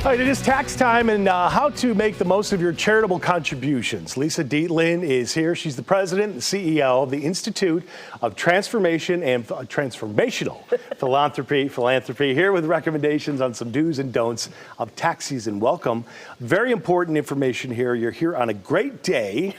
All right, it is tax time and how to make the most of your charitable contributions. Lisa Dietlin is here. She's the president and CEO of the Institute of Transformation and Transformational Philanthropy, here with recommendations on some do's and don'ts of tax season. Welcome. Very important information here. You're here on a great day.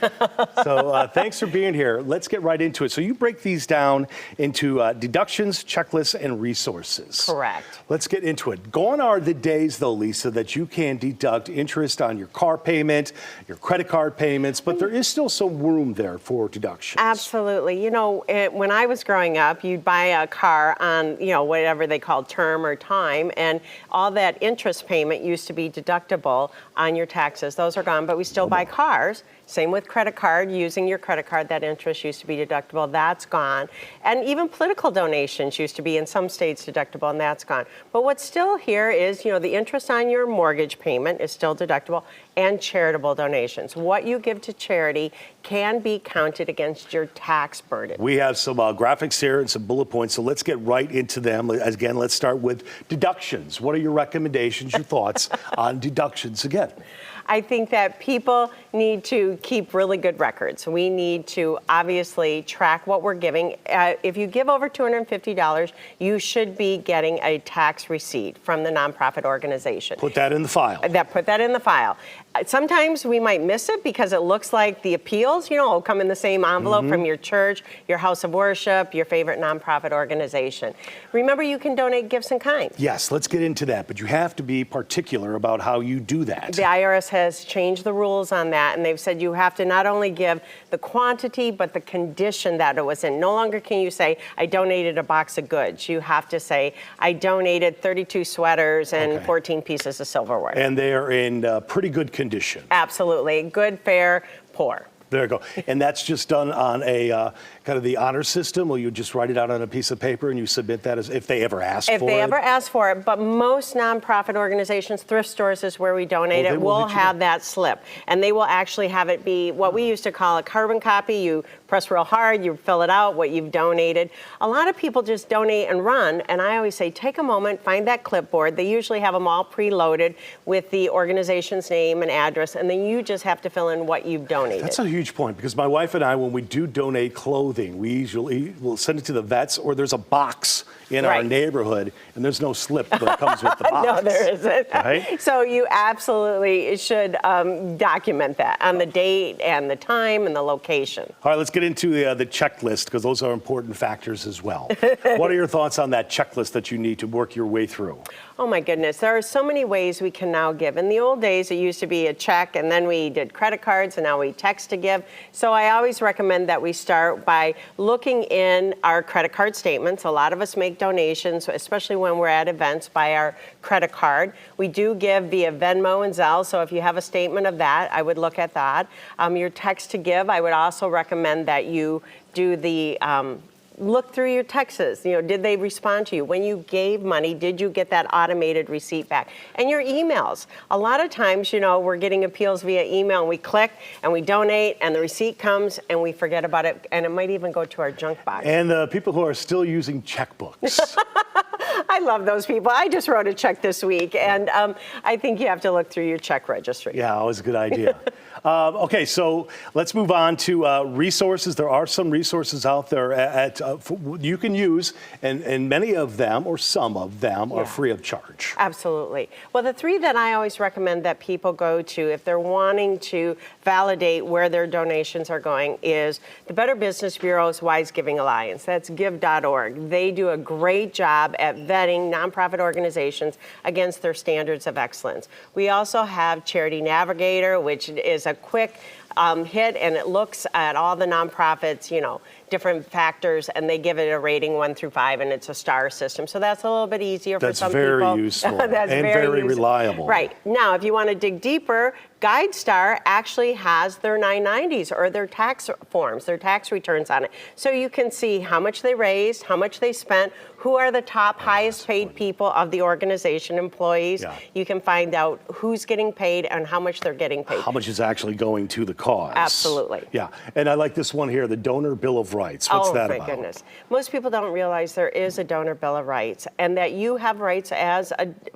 So thanks for being here. Let's get right into it. So you break these down into deductions, checklists, and resources. Correct. Let's get into it. Gone are the days, though, Lisa, that you can deduct interest on your car payment, your credit card payments, but there is still some room there for deductions. Absolutely. You know, when I was growing up, you'd buy a car on, you know, whatever they called term or time, and all that interest payment used to be deductible on your taxes. Those are gone, but we still buy cars. Same with credit card. Using your credit card, that interest used to be deductible. That's gone. And even political donations used to be in some states deductible, and that's gone. But what's still here is, you know, the interest on your mortgage payment is still deductible, and charitable donations. What you give to charity can be counted against your tax burden. We have some graphics here and some bullet points, so let's get right into them. Again, let's start with deductions. What are your recommendations, your thoughts on deductions again? I think that people need to keep really good records. We need to obviously track what we're giving. If you give over $250, you should be getting a tax receipt from the nonprofit organization. Put that in the file. Put that in the file. Sometimes we might miss it because it looks like the appeals, you know, will come in the same envelope from your church, your house of worship, your favorite nonprofit organization. Remember, you can donate gifts in kind. Yes, let's get into that, but you have to be particular about how you do that. The IRS has changed the rules on that, and they've said you have to not only give the quantity, but the condition that it was in. No longer can you say, I donated a box of goods. You have to say, I donated 32 sweaters and 14 pieces of silverware. And they are in pretty good condition. Absolutely. Good, fair, poor. There you go. And that's just done on a kind of the honor system, or you just write it out on a piece of paper and you submit that as if they ever ask for it? If they ever ask for it, but most nonprofit organizations, thrift stores is where we donate it, will have that slip. And they will actually have it be what we used to call a carbon copy. You press real hard, you fill it out, what you've donated. A lot of people just donate and run, and I always say, take a moment, find that clipboard. They usually have them all preloaded with the organization's name and address, and then you just have to fill in what you've donated. That's a huge point, because my wife and I, when we do donate clothing, we usually will send it to the vets, or there's a box in our neighborhood, and there's no slip that comes with the box. No, there isn't. Right? So you absolutely should document that on the date and the time and the location. All right, let's get into the checklist, because those are important factors as well. What are your thoughts on that checklist that you need to work your way through? Oh my goodness, there are so many ways we can now give. In the old days, it used to be a check, and then we did credit cards, and now we text to give. So I always recommend that we start by looking in our credit card statements. A lot of us make donations, especially when we're at events, by our credit card. We do give via Venmo and Zelle, so if you have a statement of that, I would look at that. Your text to give, I would also recommend that you do the look through your texts. You know, did they respond to you? When you gave money, did you get that automated receipt back? And your emails. A lot of times, you know, we're getting appeals via email, and we click and we donate, and the receipt comes and we forget about it, and it might even go to our junk box. And the people who are still using checkbooks. I love those people. I just wrote a check this week, and I think you have to look through your check registry. Yeah, always a good idea. Okay, so let's move on to resources. There are some resources out there you can use, and many of them, or some of them, are free of charge. Absolutely. Well, the three that I always recommend that people go to if they're wanting to validate where their donations are going is the Better Business Bureau's Wise Giving Alliance. That's give.org. They do a great job at vetting nonprofit organizations against their standards of excellence. We also have Charity Navigator, which is a quick hit, and it looks at all the nonprofits, you know, different factors, and they give it a rating 1 through 5, and it's a star system. So that's a little bit easier for some people. That's very useful and very reliable. Right. Now, if you want to dig deeper, GuideStar actually has their 990s or their tax forms, their tax returns on it. So you can see how much they raised, how much they spent, who are the top highest paid people of the organization, employees. Yeah. You can find out who's getting paid and how much they're getting paid. How much is actually going to the cause. Absolutely. Yeah. And I like this one here, the Donor Bill of Rights. What's that about? Oh, my goodness. Most people don't realize there is a donor bill of rights and that you have rights as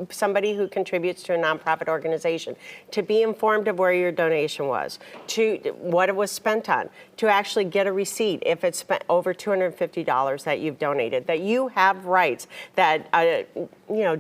somebody who contributes to a nonprofit organization to be informed of where your donation was, to what it was spent on, to actually get a receipt if it's spent over $250 that you've donated, that you have rights, that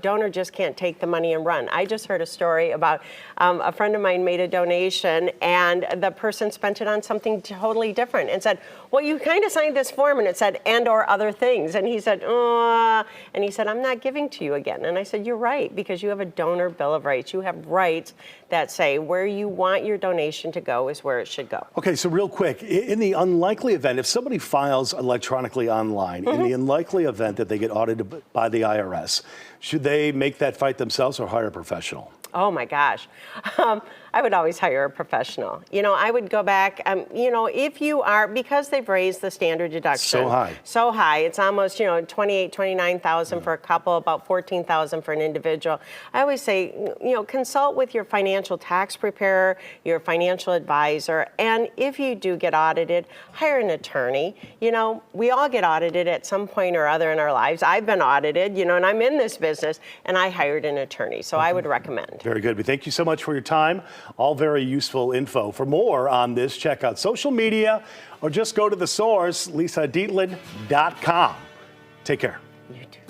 donor just can't take the money and run. I just heard a story about a friend of mine made a donation and the person spent it on something totally different and said, well, you kind of signed this form and it said, and or other things. And he said, I'm not giving to you again. And I said, you're right, because you have a donor bill of rights. You have rights that say where you want your donation to go is where it should go. Okay, so real quick, in the unlikely event, if somebody files electronically online, in the unlikely event that they get audited by the IRS, should they make that fight themselves or hire a professional? Oh my gosh. I would always hire a professional. I would go back, if you are, because they've raised the standard deduction. So high. It's almost, 28, 29,000 for a couple, about 14,000 for an individual. I always say, consult with your financial tax preparer, your financial advisor, and if you do get audited, hire an attorney. We all get audited at some point or other in our lives. I've been audited, and I'm in this business, and I hired an attorney. So I would recommend. Very good. We thank you so much for your time. All very useful info. For more on this, check out social media or just go to the source, lisadietlin.com. Take care. You too.